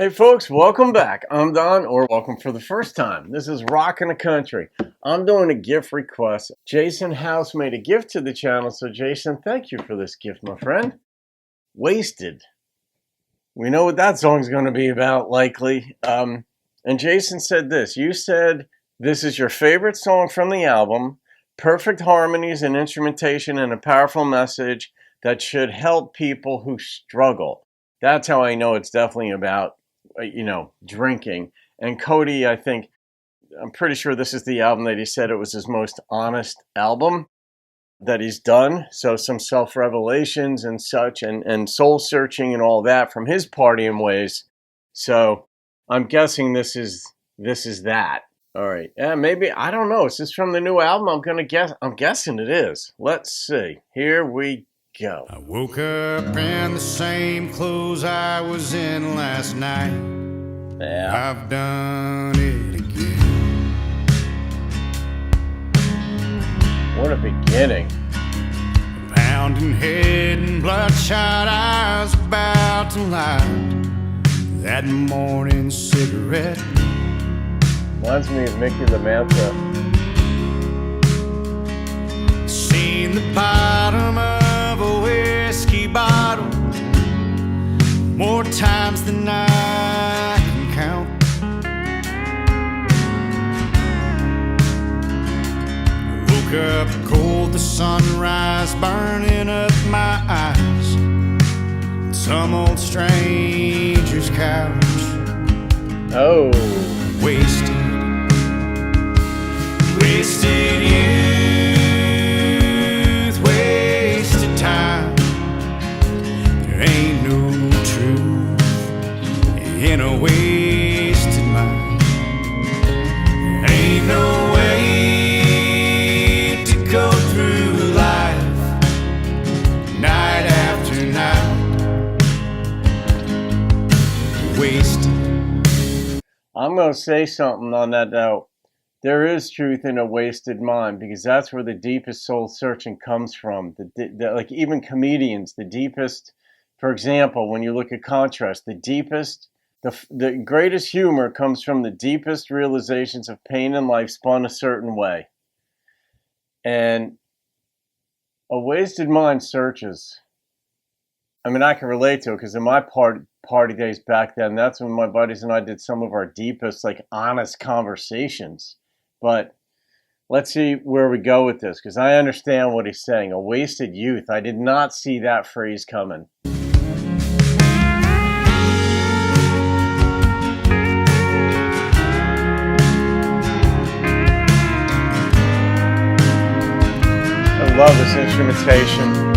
Hey folks, welcome back. I'm Don, or welcome for the first time. This is Rockin' the Country. I'm doing a gift request. Jason House made a gift to the channel, so Jason, thank you for this gift, my friend. Wasted. We know what that song's going to be about, likely. And Jason said this. You said this is your favorite song from the album, perfect harmonies and instrumentation and a powerful message that should help people who struggle. That's how I know it's definitely about drinking. And Cody, I'm pretty sure this is the album that he said it was his most honest album that he's done. So some self-revelations and such, and soul searching and all that from his partying ways. So I'm guessing this is that. All right. Yeah, maybe, I don't know. Is this from the new album? I'm guessing it is. Let's see. Here we go. I woke up in the same clothes I was in last night. Yeah. I've done it again. What a beginning. Pounding head and bloodshot eyes about to light that morning cigarette. Reminds me of Mickey the Manta. Seen the bottom of a whiskey bottle more times than I can count. Woke up cold, the sunrise burning up my eyes. Some old stranger's couch. Oh. Wasted youth, wasted time. There ain't no truth in a wasted mind. There ain't no way to go through life night after night. Wasted. I'm going to say something on that note. There is truth in a wasted mind, because that's where the deepest soul searching comes from. Like even comedians, the deepest, for example, when you look at contrast, the greatest humor comes from the deepest realizations of pain in life spun a certain way. And a wasted mind searches. I mean, I can relate to it because in my party days back then, that's when my buddies and I did some of our deepest, honest conversations. But let's see where we go with this, because I understand what he's saying. A wasted youth. I did not see that phrase coming. I love this instrumentation.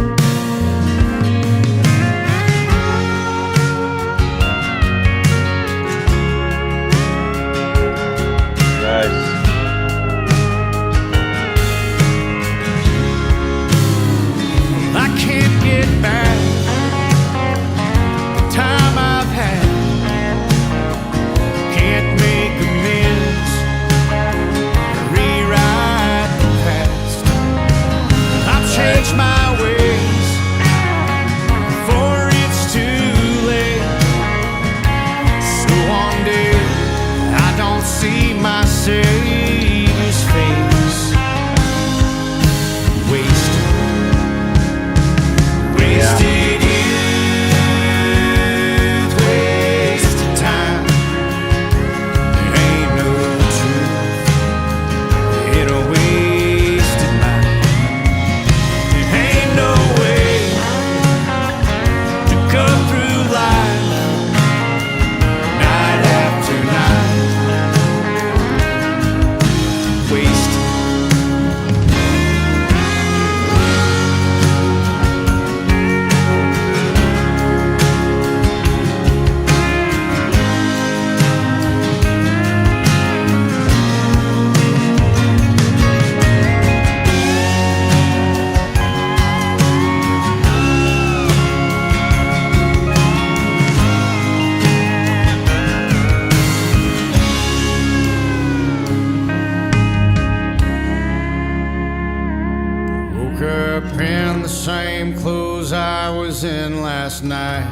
In the same clothes I was in last night.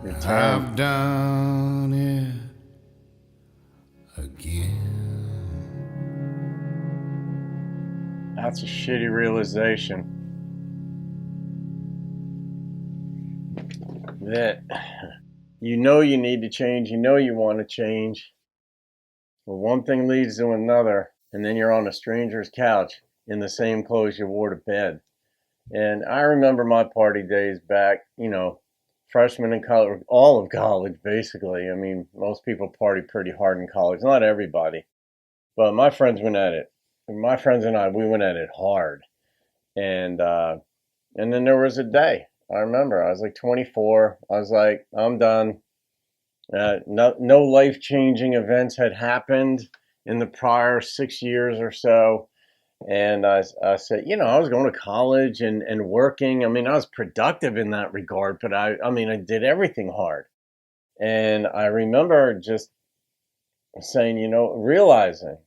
your turn. I've done it again. That's a shitty realization. That you know you need to change, you know you want to change. Well, one thing leads to another, and then you're on a stranger's couch in the same clothes you wore to bed. And I remember my party days back, freshman in college, all of college, basically. I mean, most people party pretty hard in college. Not everybody, but my friends went at it. My friends and I, we went at it hard. And then there was a day. I remember I was like 24. I was like, I'm done. No life-changing events had happened in the prior 6 years or so. And I said, I was going to college and working. I mean, I was productive in that regard, but I did everything hard. And I remember just saying, realizing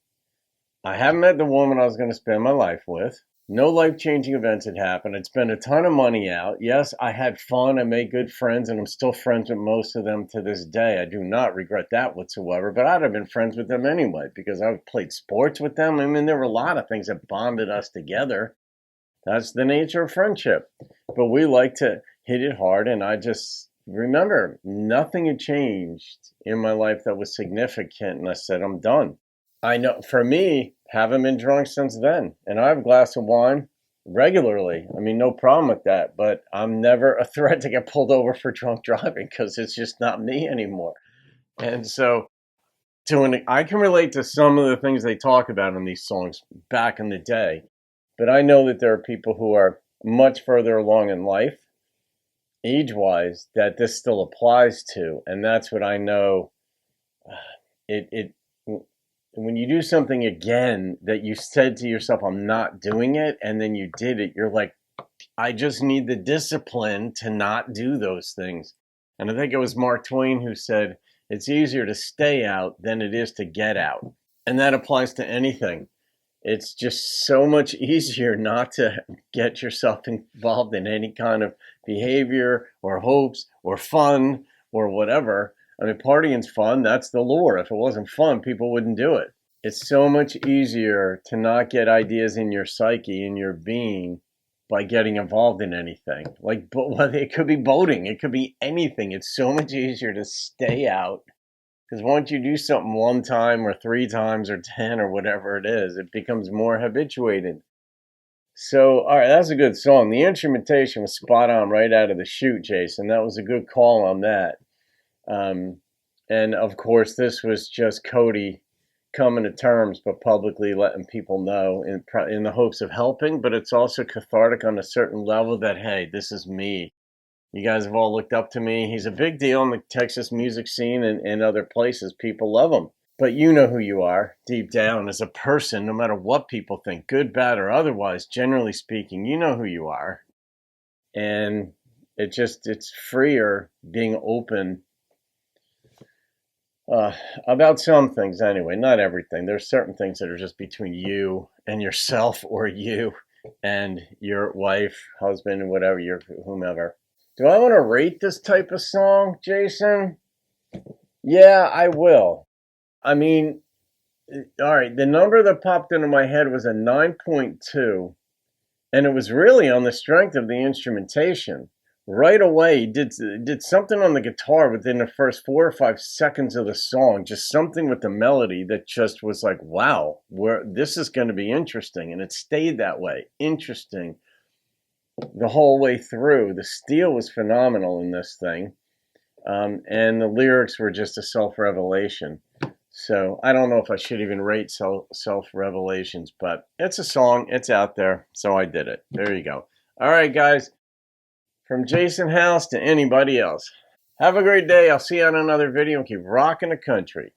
I haven't met the woman I was going to spend my life with. No life-changing events had happened. I'd spent a ton of money out. Yes, I had fun. I made good friends, and I'm still friends with most of them to this day. I do not regret that whatsoever, but I'd have been friends with them anyway because I played sports with them. I mean, there were a lot of things that bonded us together. That's the nature of friendship. But we like to hit it hard, and I just remember nothing had changed in my life that was significant, and I said, I'm done. I know, for me, haven't been drunk since then. And I have a glass of wine regularly. I mean, no problem with that. But I'm never a threat to get pulled over for drunk driving because it's just not me anymore. And so I can relate to some of the things they talk about in these songs back in the day. But I know that there are people who are much further along in life, age-wise, that this still applies to. And that's what I know. When you do something again that you said to yourself, I'm not doing it, and then you did it, you're like, I just need the discipline to not do those things. And I think it was Mark Twain who said, it's easier to stay out than it is to get out. And that applies to anything. It's just so much easier not to get yourself involved in any kind of behavior or hopes or fun or whatever. I mean, partying's fun. That's the lure. If it wasn't fun, people wouldn't do it. It's so much easier to not get ideas in your psyche, in your being, by getting involved in anything. Like, it could be boating. It could be anything. It's so much easier to stay out. Because once you do something one time or 3 times or 10 or whatever it is, it becomes more habituated. So, all right, that's a good song. The instrumentation was spot on right out of the chute, Jason. That was a good call on that. And of course, this was just Cody coming to terms, but publicly letting people know in the hopes of helping. But it's also cathartic on a certain level that, hey, this is me. You guys have all looked up to me. He's a big deal in the Texas music scene and other places. People love him. But you know who you are deep down as a person, no matter what people think, good, bad, or otherwise, generally speaking, you know who you are. And it's freer being open about some things anyway, not everything. There's certain things that are just between you and yourself or you and your wife, husband, whatever, whomever. Do I want to rate this type of song, Jason? Yeah, I will. I mean, all right, the number that popped into my head was a 9.2, and it was really on the strength of the instrumentation. Right away, he did something on the guitar within the first 4 or 5 seconds of the song, just something with the melody that just was like, wow, this is going to be interesting. And it stayed that way, interesting, the whole way through. The steel was phenomenal in this thing. And the lyrics were just a self-revelation. So I don't know if I should even rate self-revelations, but it's a song. It's out there. So I did it. There you go. All right, guys. From Jason House to anybody else. Have a great day. I'll see you on another video and keep rocking the country.